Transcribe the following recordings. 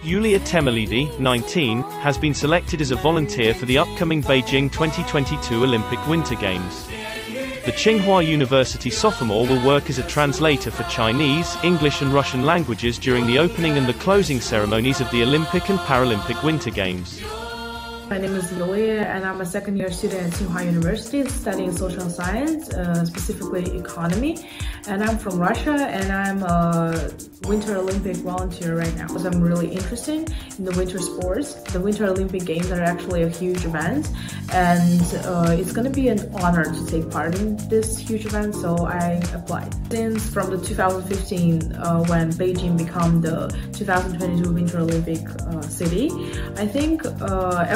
Yولیا ٹیمیلیڈی, 19, has been selected as a volunteer for the upcoming Beijing 2022 Olympic Winter Games. The Tsinghua University sophomore will work as a translator for Chinese, English and Russian languages during the opening and the closing ceremonies of the Olympic and Paralympic Winter Games. My name is Yولیا and I'm a second-year student at Tsinghua University studying social science, specifically economy. And I'm from Russia and I'm a Winter Olympic volunteer right now because I'm really interested in the winter sports. The Winter Olympic Games are actually a huge event and it's going to be an honor to take part in this huge event, so I applied. Since from the 2015 when Beijing became the 2022 Winter Olympic city, I think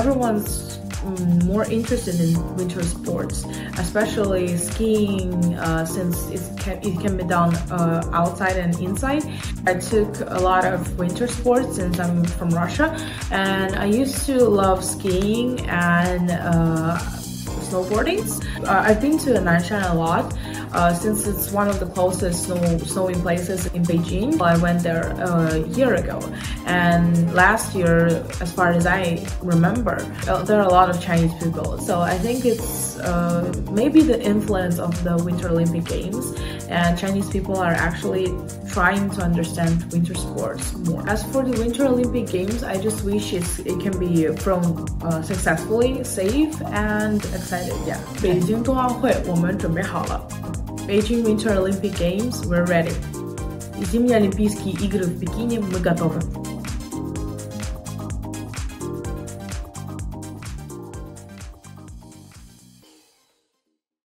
everyone's more interested in winter sports, especially skiing, since it can be done outside and inside. I took a lot of winter sports since I'm from Russia, and I used to love skiing and snowboarding. I've been to Nanshan a lot since it's one of the closest snowy places in Beijing. I went there a year ago, and last year, as far as I remember, there are a lot of Chinese people. So I think it's maybe the influence of the Winter Olympic Games, and Chinese people are actually trying to understand winter sports more. As for the Winter Olympic Games, I just wish it can be flown successfully, safe and excited. Yeah. 北京冬奥会我们准备好了。Beijing Winter Olympic Games, we're ready. Зимние Олимпийские игры в Пекине, мы готовы.